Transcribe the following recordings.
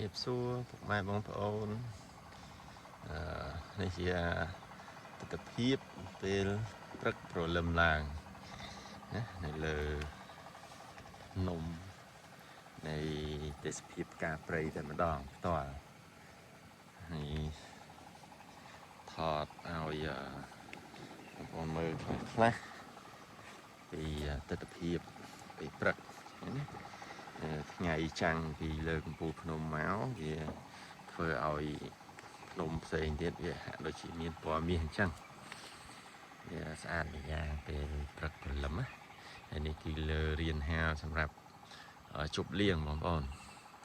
រៀបសួរពុកម៉ែបងប្អូននេះជាទស្សនភាពពេលព្រឹកព្រលឹមឡើងណានៅលើនំនៃទេសភាពការព្រៃតែម្ដងផ្ទាល់ហើយថតឲ្យបងប្អូនមើលខ្លះពីទស្សនភាពពេលព្រឹកណាថ្ងៃចាំងពីលើកំពូលភ្នំមកវាធ្វើឲ្យភ្នំផ្សេងទៀតវាហាក់ដូចជាមានពណ៌មាសអញ្ចឹងវាស្អាតម្យ៉ាងពេលព្រឹកព្រលឹមណាហើយនេះគឺលើរៀនហាលសម្រាប់ជប់លៀងបងប្អូន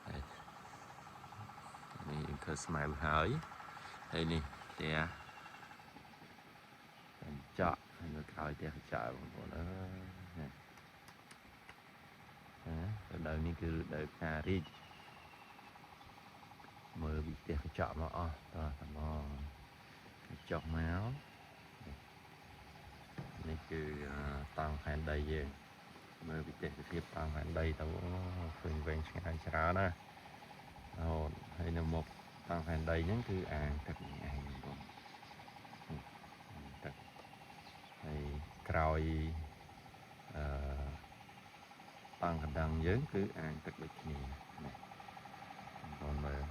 នេះធ្វើស្មៅហើយនេះផ្ទះកញ្ចក់ហើយនៅក្រោយផ្ទះកញ្ចក់បងប្អូនអើយរដូវនេះគឺរដូវផ្ការីកមើលពីផ្ទះកញ្ចក់មកអស់តោះតែមកចុះមកនេះគឺតង់ផែនដីយើងមើលពីទេសភាពតង់ផែនដីទៅឃើញវែងឆ្ងាយច្រើនណារហូតហើយនៅមុខតង់ផែនដីហ្នឹងគឺអាងទឹកនេះឯងបងទឹកហើយក្រោយតង់កណ្ដឹងយើងគឺអាងទឹកដូចគ្នាណាបងមើល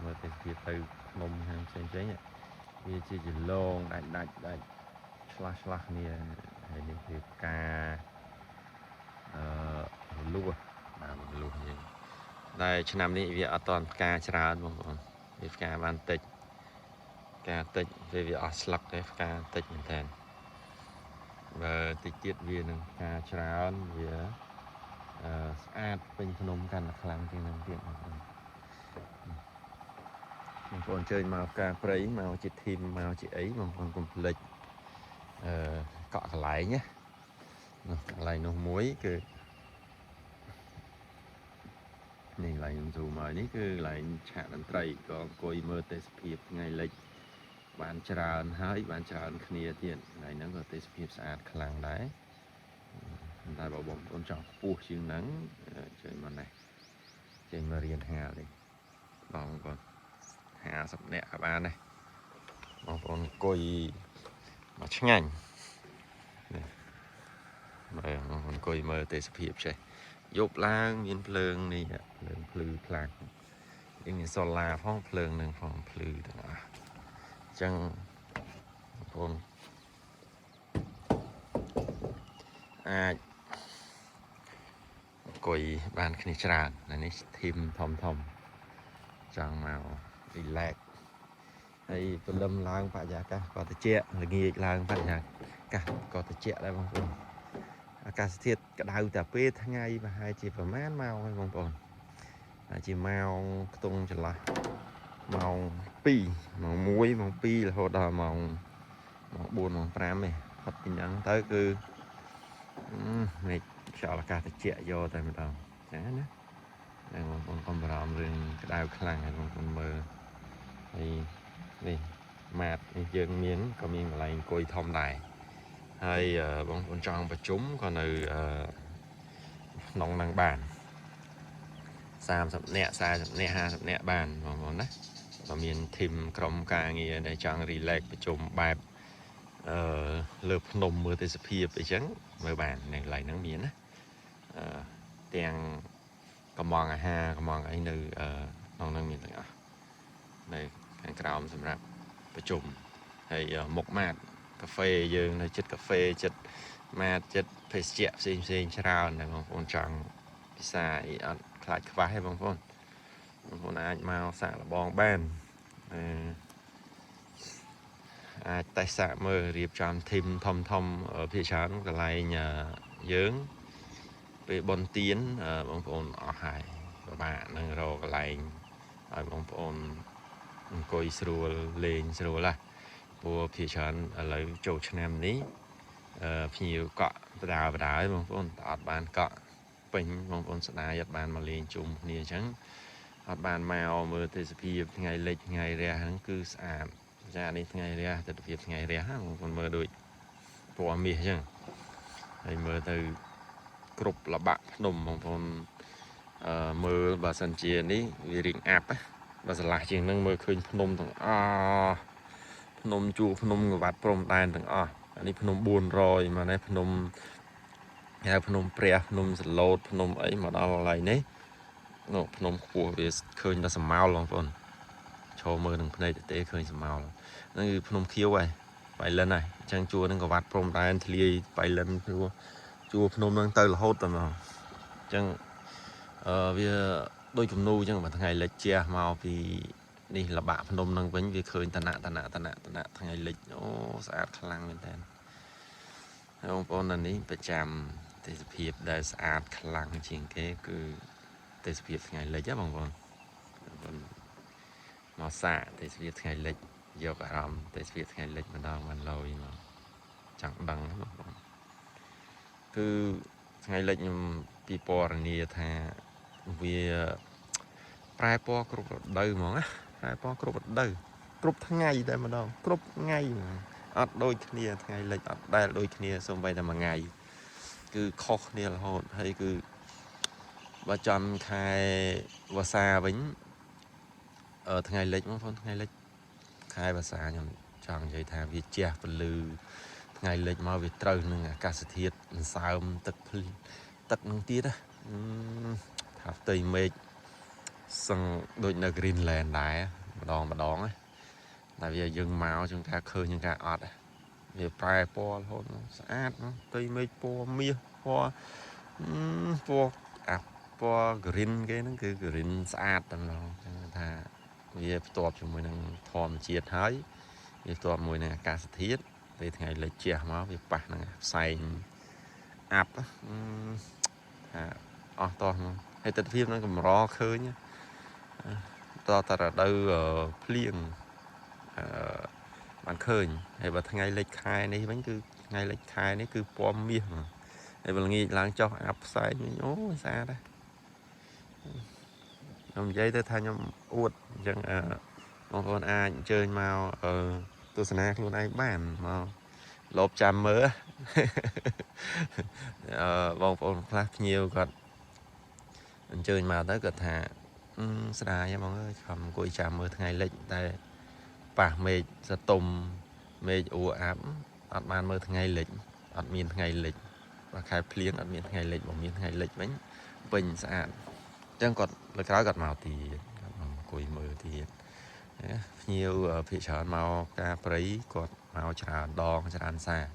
មកទេសភាពទៅភ្នំហាងផ្សេងវាជាចលងដាច់ឆ្លាស់គ្នាហើយនេះគឺផ្កាលួសតាមលួសយើងដែលឆ្នាំនេះវាអត់តាន់ផ្កាច្រើនបងប្អូនវាផ្កាបានតិចផ្កាតិចវាអស់ស្លឹកទេផ្កាតិចមែនតើបើតិចទៀតវានឹងផ្កាច្រើនវាស្អាតពេញភ្នំកាន់តែខ្លាំងជាងនឹងទៀតបងប្អូនអញ្ជើញមកផ្កាព្រៃមកជាធីមមកជាអីបងប្អូនកុំភ្លេចកក់កន្លែងណាកន្លែងនោះមួយគឺនេះកន្លែងខ្ញុំស៊ូមកនេះគឺកន្លែងឆាកតន្ត្រីក៏អង្គុយមើលទេសភាពថ្ងៃលិចបានច្រើនហើយបានច្រើនគ្នាទៀតកន្លែងហ្នឹងក៏ទេសភាពស្អាតខ្លាំងដែរតែបើបងប្អូនចង់ខ្ពស់ជាងហ្នឹងជួយមកនេះចេញមករៀនហាលនេះបងប្អូន50នាក់ក៏បានដែរបងប្អូនអង្គុយមកឆ្ងាញ់មើលបងប្អូនអង្គុយមើលទេសភាពចេះយប់ឡើងមានភ្លើងនេះភ្លើងភ្លឺខ្លាំងយើងមានសូឡាផងភ្លើងនឹងផងភ្លឺទាំងអស់អញ្ចឹងបងប្អូនអាចអង្គុយបានគ្នាច្រើននេះធីមធំចង់មក relax ហើយព្រលឹមឡើងបរិយាកាសក៏ត្រជាក់ល្ងាចឡើងបរិយាកាសក៏ត្រជាក់ដែរបងប្អូនអាកាសធាតុក្តៅតែពេលថ្ងៃប្រហែលជាប្រហែលម៉ោងហើយបងប្អូនហើយជាម៉ោងខ្ទង់ចន្លោះម៉ោង2ម៉ោង1ម៉ោង2រហូតដល់ម៉ោង4ម៉ោង5ឯងផុតពីហ្នឹងទៅគឺមេឃខ្យល់អាកាសត្រជាក់យកតែម្ដងចាណាតែបងប្អូនកុំបារម្ភរឿងក្តៅខ្លាំងហើយបងប្អូនមើលហើយនេះម៉ាតនេះយើងមានក៏មានកន្លែងអង្គុយធំដែរហើយបងប្អូនចង់ប្រជុំក៏នៅក្នុងនឹងបាន30នាក់40នាក់50នាក់បានបងប្អូនណាក៏មានធីមក្រុមការងារដែលចង់ relax ប្រជុំបែបលើភ្នំមើលទេសភាពអីចឹងមើលបាននៅកន្លែងហ្នឹងមានណាទាំងកំងអាហារកំងអីនៅក្នុងហ្នឹងមានទាំងអស់នៅខាងក្រោមសម្រាប់ប្រជុំហើយមុខម៉ាតកាហ្វេយើងនៅចិត្តកាហ្វេចិត្តម៉ាតចិត្តភេសជ្ជៈផ្សេងច្រើនដែលបងប្អូនចង់ពិសាអីអត់ខ្លាចខ្វះទេបងប្អូនអាចមកសាកល្បងបានអាចតេស្តសាកមើលរៀបចំធីមធំភាគច្រើនកន្លែងយើងពេលបុណ្យទានបងប្អូនអស់ហើយពិបាកនឹងរកកន្លែងឲ្យបងប្អូនអង្គុយស្រួលលេងស្រួលព្រោះភាគច្រើនឥឡូវចូលឆ្នាំនេះភ្ញៀវកក់បដាឲ្យបងប្អូនអត់បានកក់ពេញបងប្អូនស្ដាយអត់បានមកលេងជុំគ្នាអញ្ចឹងអត់បានមកមើលទេសភាពថ្ងៃលិចថ្ងៃរះហ្នឹងគឺស្អាតចានេះថ្ងៃរះទិដ្ឋភាពថ្ងៃរះបងប្អូនមើលដូចពណ៌មាសអញ្ចឹងហើយមើលទៅគ្រប់ល្បាក់ភ្នំបងប្អូន mơ bà sân chia ní vì riêng áp á bà sẽ lại chuyện nâng mơ khơi phnom thằng phnom chu phnom người vặt prom đàn thằng anh đi phnom buồn rồi mà này phnom hay phnom pre phnom lột phnom ấy mà đó là này nó phnom của vì khơi nó sầm mau luôn con cho mơ đừng này để khơi sầm mau nó phnom khiêu vậy bay lên này trang chua nó có vặt prom đàn thì bay lên chua phnom nó tới là hốt tầm nào chẳng vì đôi chùm nu chẳng mà thằng ngày lịch chia màu thì đi là bạn phnom năng vấn vì khơi tận thằng ngày lịch nó sạch khả năng bên tên ông con này ní phải chạm để hiệp để sạch khả năng chuyện cái cứ để hiệp ngày lịch chứ bằng con nó xả để hiệp ngày lịch giờ cả làm để hiệp ngày lịch mà đâu mình lôi mà chẳng đăng cứ ngày lịch bị bỏ này thà vì prai po cướp đời mà prai po cướp đời cướp tháng ngày đây mà đâu cướp ngày ở đôi kia ngày lịch ở đây đôi kia xong vậy là mà ngày cứ khó kia là hồn hay cứ và chọn khai và xa bánh ở ngày lịch mà phong ngày lịch khai và xa nhầm chọn vậy thà việc che phần lư ngày lịch mà việc trời nè cả sự thiệt sao tật nông tiết á tháp tây mệt sân đôi là Greenland đá mà đón ấy tại vì dừng màu chúng ta khơi những cái ọt vì prai po thôi sát nó tây mây po mía po po po green cái nó cứ green sát tầm nào thà vì tọp cho mùi năng thòm chiết hái vì tọp mùi năng cá thiết thì ngày lấy chè máu vì bạc năng xay áp to hay tên phim nó còn rò khơi nhá to ta là đâu plieng bạn khơi hay và ngày lịch khai này bánh cứ ngày lịch khai này cứ pom miếng hay và nghĩ là cho áp sai nhố xa đây nhom giấy tới thay nhom uất chẳng con ai chơi màu tôi sẽ luôn ai bán mà lộp chạm mỡ vòng vòng khác nhiều còn chơi mà tới cật hạ xa nha mọi người không coi chạm mỡ ngày lịch đây bà mê sẽ tùm mê ủ ám ọt bàn mơ ngày lịch ọt miền ngày lịch và khai plieng ọt miền ngày lịch và miền ngày lịch bánh bình sạn chẳng còn là cái gật màu thì cùi mơ thì nhiều phía chọn màu ca prấy còn màu trà đòn trà đàn xa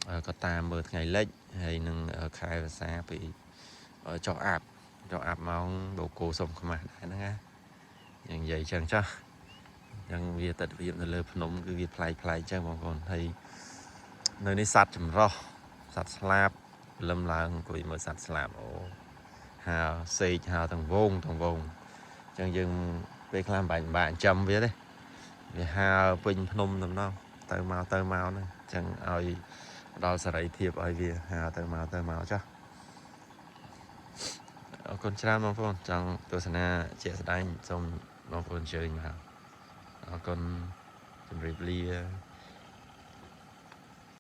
có ta mơ ngày lịch hay nâng khai và xa bị cho áp màu đồ cô xong không mà nó ngheอย่างvậy chẳng choยังvìตัดวิบในเรือพนมคือวิบพลายจ้างบางคนให้ในสัตว์จำรอสัตว์สลับลำลางกุยมือสัตว์สลับโอ้หาเสียหาทางวงจังยังไปคลามbạnจำไว้เลยvìหาเป็นพนมทำนองเติมเมานะจังเอาเราใส่เทียบเอาvìหาเติมเมาจ้ะคนชราบางคนจังตัวสนาเจสได้จงบางคนเชิญมาcon chừng rịp lia